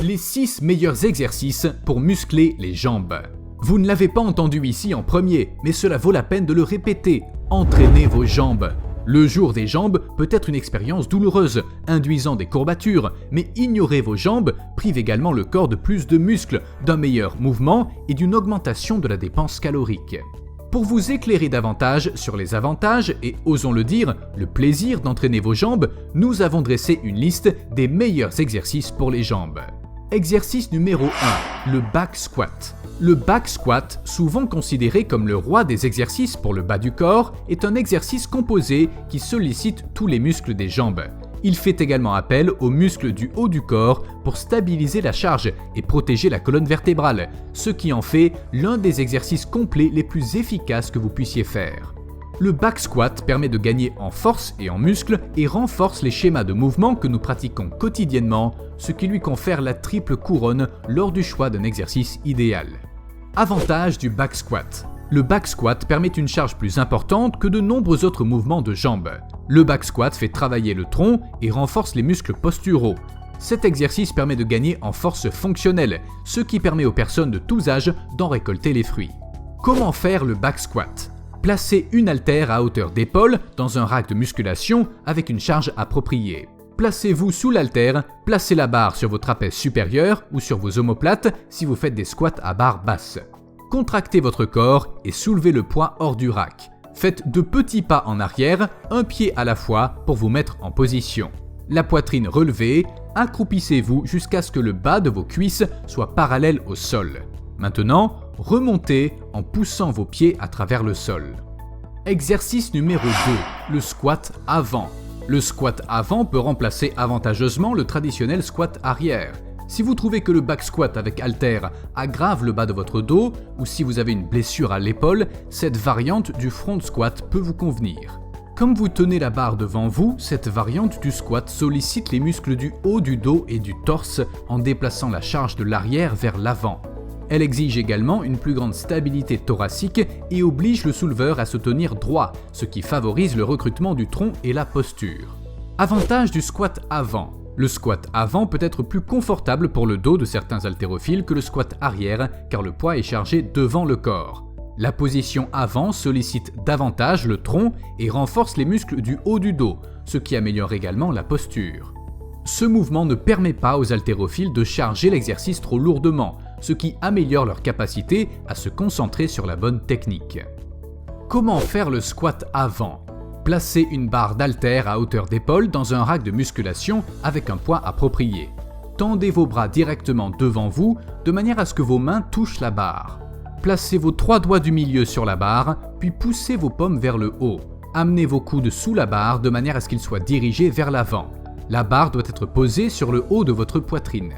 Les 6 meilleurs exercices pour muscler les jambes. Vous ne l'avez pas entendu ici en premier, mais cela vaut la peine de le répéter. Entraînez vos jambes. Le jour des jambes peut être une expérience douloureuse, induisant des courbatures, mais ignorer vos jambes prive également le corps de plus de muscles, d'un meilleur mouvement et d'une augmentation de la dépense calorique. Pour vous éclairer davantage sur les avantages et, osons le dire, le plaisir d'entraîner vos jambes, nous avons dressé une liste des meilleurs exercices pour les jambes. Exercice numéro 1, le back squat. Le back squat, souvent considéré comme le roi des exercices pour le bas du corps, est un exercice composé qui sollicite tous les muscles des jambes. Il fait également appel aux muscles du haut du corps pour stabiliser la charge et protéger la colonne vertébrale, ce qui en fait l'un des exercices complets les plus efficaces que vous puissiez faire. Le back squat permet de gagner en force et en muscles et renforce les schémas de mouvement que nous pratiquons quotidiennement, ce qui lui confère la triple couronne lors du choix d'un exercice idéal. Avantage du back squat. Le back squat permet une charge plus importante que de nombreux autres mouvements de jambes. Le back squat fait travailler le tronc et renforce les muscles posturaux. Cet exercice permet de gagner en force fonctionnelle, ce qui permet aux personnes de tous âges d'en récolter les fruits. Comment faire le back squat ? Placez une haltère à hauteur d'épaule dans un rack de musculation avec une charge appropriée. Placez-vous sous l'haltère, placez la barre sur vos trapèzes supérieurs ou sur vos omoplates si vous faites des squats à barre basse. Contractez votre corps et soulevez le poids hors du rack. Faites de petits pas en arrière, un pied à la fois pour vous mettre en position. La poitrine relevée, accroupissez-vous jusqu'à ce que le bas de vos cuisses soit parallèle au sol. Maintenant, remontez en poussant vos pieds à travers le sol. Exercice numéro 2, le squat avant. Le squat avant peut remplacer avantageusement le traditionnel squat arrière. Si vous trouvez que le back squat avec haltère aggrave le bas de votre dos ou si vous avez une blessure à l'épaule, cette variante du front squat peut vous convenir. Comme vous tenez la barre devant vous, cette variante du squat sollicite les muscles du haut du dos et du torse en déplaçant la charge de l'arrière vers l'avant. Elle exige également une plus grande stabilité thoracique et oblige le souleveur à se tenir droit, ce qui favorise le recrutement du tronc et la posture. Avantage du squat avant. Le squat avant peut être plus confortable pour le dos de certains haltérophiles que le squat arrière car le poids est chargé devant le corps. La position avant sollicite davantage le tronc et renforce les muscles du haut du dos, ce qui améliore également la posture. Ce mouvement ne permet pas aux haltérophiles de charger l'exercice trop lourdement, ce qui améliore leur capacité à se concentrer sur la bonne technique. Comment faire le squat avant ? Placez une barre d'haltère à hauteur d'épaule dans un rack de musculation avec un poids approprié. Tendez vos bras directement devant vous de manière à ce que vos mains touchent la barre. Placez vos 3 doigts du milieu sur la barre, puis poussez vos paumes vers le haut. Amenez vos coudes sous la barre de manière à ce qu'ils soient dirigés vers l'avant. La barre doit être posée sur le haut de votre poitrine.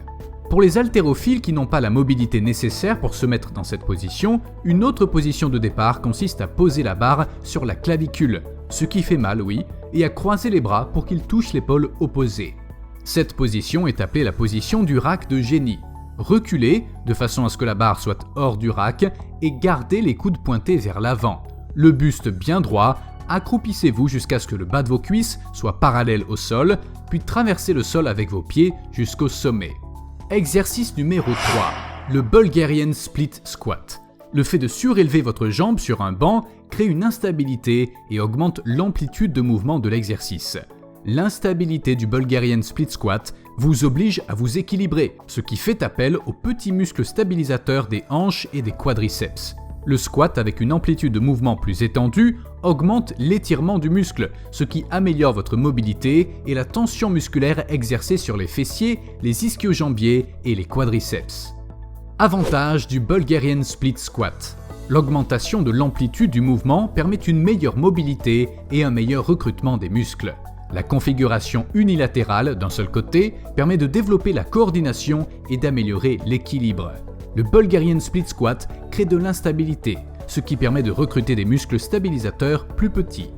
Pour les haltérophiles qui n'ont pas la mobilité nécessaire pour se mettre dans cette position, une autre position de départ consiste à poser la barre sur la clavicule, ce qui fait mal, oui, et à croiser les bras pour qu'ils touchent l'épaule opposée. Cette position est appelée la position du rack de génie. Reculez de façon à ce que la barre soit hors du rack et gardez les coudes pointés vers l'avant. Le buste bien droit, accroupissez-vous jusqu'à ce que le bas de vos cuisses soit parallèle au sol, puis traversez le sol avec vos pieds jusqu'au sommet. Exercice numéro 3, le Bulgarian Split Squat. Le fait de surélever votre jambe sur un banc crée une instabilité et augmente l'amplitude de mouvement de l'exercice. L'instabilité du Bulgarian Split Squat vous oblige à vous équilibrer, ce qui fait appel aux petits muscles stabilisateurs des hanches et des quadriceps. Le squat avec une amplitude de mouvement plus étendue augmente l'étirement du muscle, ce qui améliore votre mobilité et la tension musculaire exercée sur les fessiers, les ischio-jambiers et les quadriceps. Avantage du Bulgarian Split Squat. L'augmentation de l'amplitude du mouvement permet une meilleure mobilité et un meilleur recrutement des muscles. La configuration unilatérale d'un seul côté permet de développer la coordination et d'améliorer l'équilibre. Le Bulgarian Split Squat crée de l'instabilité, ce qui permet de recruter des muscles stabilisateurs plus petits.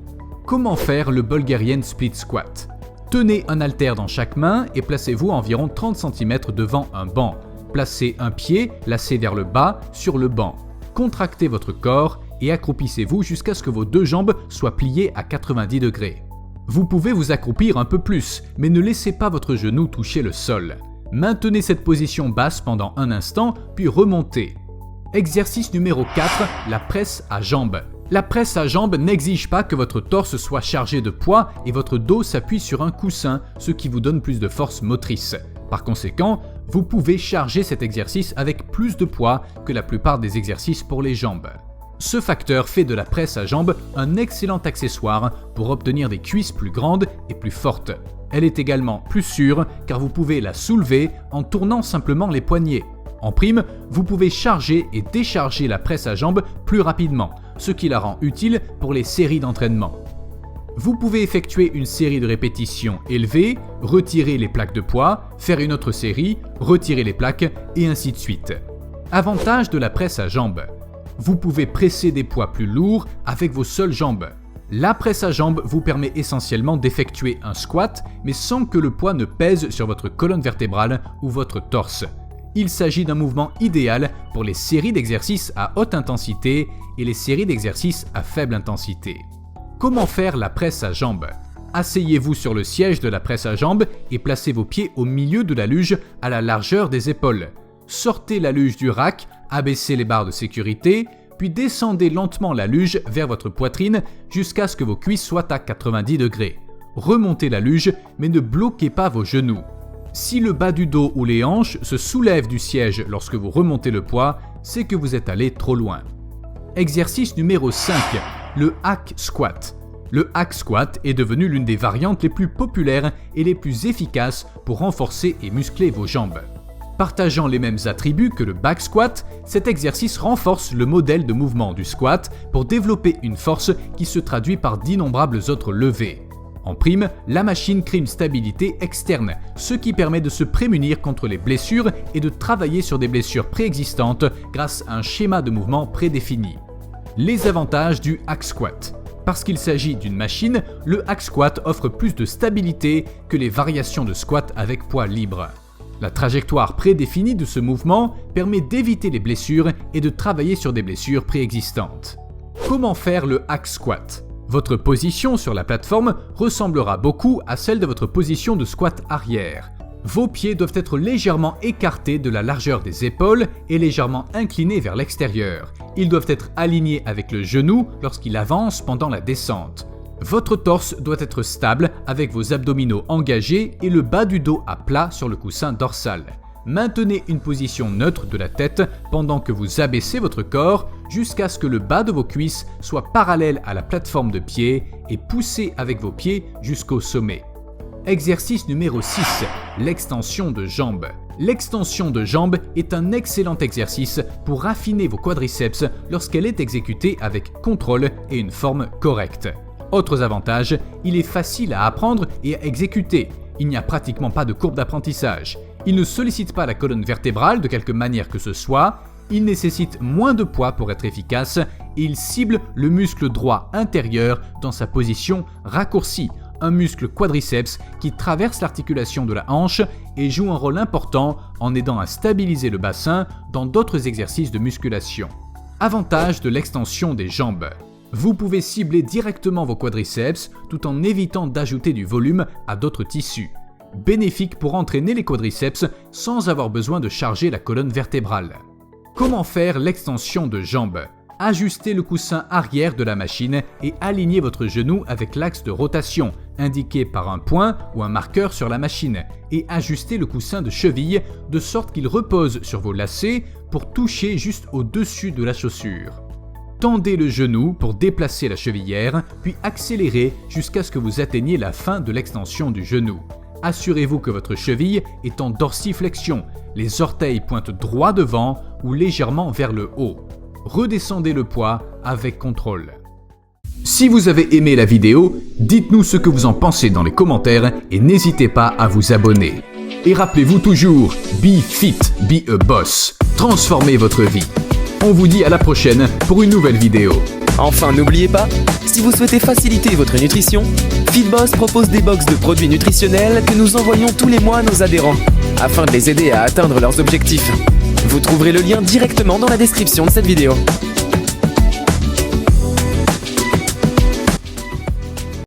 Comment faire le Bulgarian Split Squat ? Tenez un haltère dans chaque main et placez-vous à environ 30 cm devant un banc. Placez un pied lacé vers le bas sur le banc. Contractez votre corps et accroupissez-vous jusqu'à ce que vos 2 jambes soient pliées à 90 degrés. Vous pouvez vous accroupir un peu plus, mais ne laissez pas votre genou toucher le sol. Maintenez cette position basse pendant un instant, puis remontez. Exercice numéro 4, la presse à jambes. La presse à jambes n'exige pas que votre torse soit chargé de poids et votre dos s'appuie sur un coussin, ce qui vous donne plus de force motrice. Par conséquent, vous pouvez charger cet exercice avec plus de poids que la plupart des exercices pour les jambes. Ce facteur fait de la presse à jambes un excellent accessoire pour obtenir des cuisses plus grandes et plus fortes. Elle est également plus sûre car vous pouvez la soulever en tournant simplement les poignets. En prime, vous pouvez charger et décharger la presse à jambes plus rapidement, ce qui la rend utile pour les séries d'entraînement. Vous pouvez effectuer une série de répétitions élevées, retirer les plaques de poids, faire une autre série, retirer les plaques et ainsi de suite. Avantage de la presse à jambes. Vous pouvez presser des poids plus lourds avec vos seules jambes. La presse à jambes vous permet essentiellement d'effectuer un squat, mais sans que le poids ne pèse sur votre colonne vertébrale ou votre torse. Il s'agit d'un mouvement idéal pour les séries d'exercices à haute intensité et les séries d'exercices à faible intensité. Comment faire la presse à jambes? Asseyez-vous sur le siège de la presse à jambes et placez vos pieds au milieu de la luge à la largeur des épaules. Sortez la luge du rack, abaissez les barres de sécurité, puis descendez lentement la luge vers votre poitrine jusqu'à ce que vos cuisses soient à 90 degrés. Remontez la luge, mais ne bloquez pas vos genoux. Si le bas du dos ou les hanches se soulèvent du siège lorsque vous remontez le poids, c'est que vous êtes allé trop loin. Exercice numéro 5, le hack squat. Le hack squat est devenu l'une des variantes les plus populaires et les plus efficaces pour renforcer et muscler vos jambes. Partageant les mêmes attributs que le back squat, cet exercice renforce le modèle de mouvement du squat pour développer une force qui se traduit par d'innombrables autres levées. En prime, la machine crée une stabilité externe, ce qui permet de se prémunir contre les blessures et de travailler sur des blessures préexistantes grâce à un schéma de mouvement prédéfini. Les avantages du hack squat. Parce qu'il s'agit d'une machine, le hack squat offre plus de stabilité que les variations de squat avec poids libre. La trajectoire prédéfinie de ce mouvement permet d'éviter les blessures et de travailler sur des blessures préexistantes. Comment faire le hack squat? Votre position sur la plateforme ressemblera beaucoup à celle de votre position de squat arrière. Vos pieds doivent être légèrement écartés de la largeur des épaules et légèrement inclinés vers l'extérieur. Ils doivent être alignés avec le genou lorsqu'il avance pendant la descente. Votre torse doit être stable avec vos abdominaux engagés et le bas du dos à plat sur le coussin dorsal. Maintenez une position neutre de la tête pendant que vous abaissez votre corps jusqu'à ce que le bas de vos cuisses soit parallèle à la plateforme de pied et poussez avec vos pieds jusqu'au sommet. Exercice numéro 6, l'extension de jambes. L'extension de jambes est un excellent exercice pour raffiner vos quadriceps lorsqu'elle est exécutée avec contrôle et une forme correcte. Autres avantages, il est facile à apprendre et à exécuter. Il n'y a pratiquement pas de courbe d'apprentissage. Il ne sollicite pas la colonne vertébrale de quelque manière que ce soit. Il nécessite moins de poids pour être efficace et il cible le muscle droit intérieur dans sa position raccourcie, un muscle quadriceps qui traverse l'articulation de la hanche et joue un rôle important en aidant à stabiliser le bassin dans d'autres exercices de musculation. Avantage de l'extension des jambes. Vous pouvez cibler directement vos quadriceps tout en évitant d'ajouter du volume à d'autres tissus. Bénéfique pour entraîner les quadriceps sans avoir besoin de charger la colonne vertébrale. Comment faire l'extension de jambes? Ajustez le coussin arrière de la machine et alignez votre genou avec l'axe de rotation, indiqué par un point ou un marqueur sur la machine, et ajustez le coussin de cheville de sorte qu'il repose sur vos lacets pour toucher juste au-dessus de la chaussure. Tendez le genou pour déplacer la chevillère, puis accélérez jusqu'à ce que vous atteigniez la fin de l'extension du genou. Assurez-vous que votre cheville est en dorsiflexion, les orteils pointent droit devant ou légèrement vers le haut. Redescendez le poids avec contrôle. Si vous avez aimé la vidéo, dites-nous ce que vous en pensez dans les commentaires et n'hésitez pas à vous abonner. Et rappelez-vous toujours, be fit, be a boss. Transformez votre vie. On vous dit à la prochaine pour une nouvelle vidéo. Enfin, n'oubliez pas, si vous souhaitez faciliter votre nutrition, FitBoss propose des box de produits nutritionnels que nous envoyons tous les mois à nos adhérents, afin de les aider à atteindre leurs objectifs. Vous trouverez le lien directement dans la description de cette vidéo.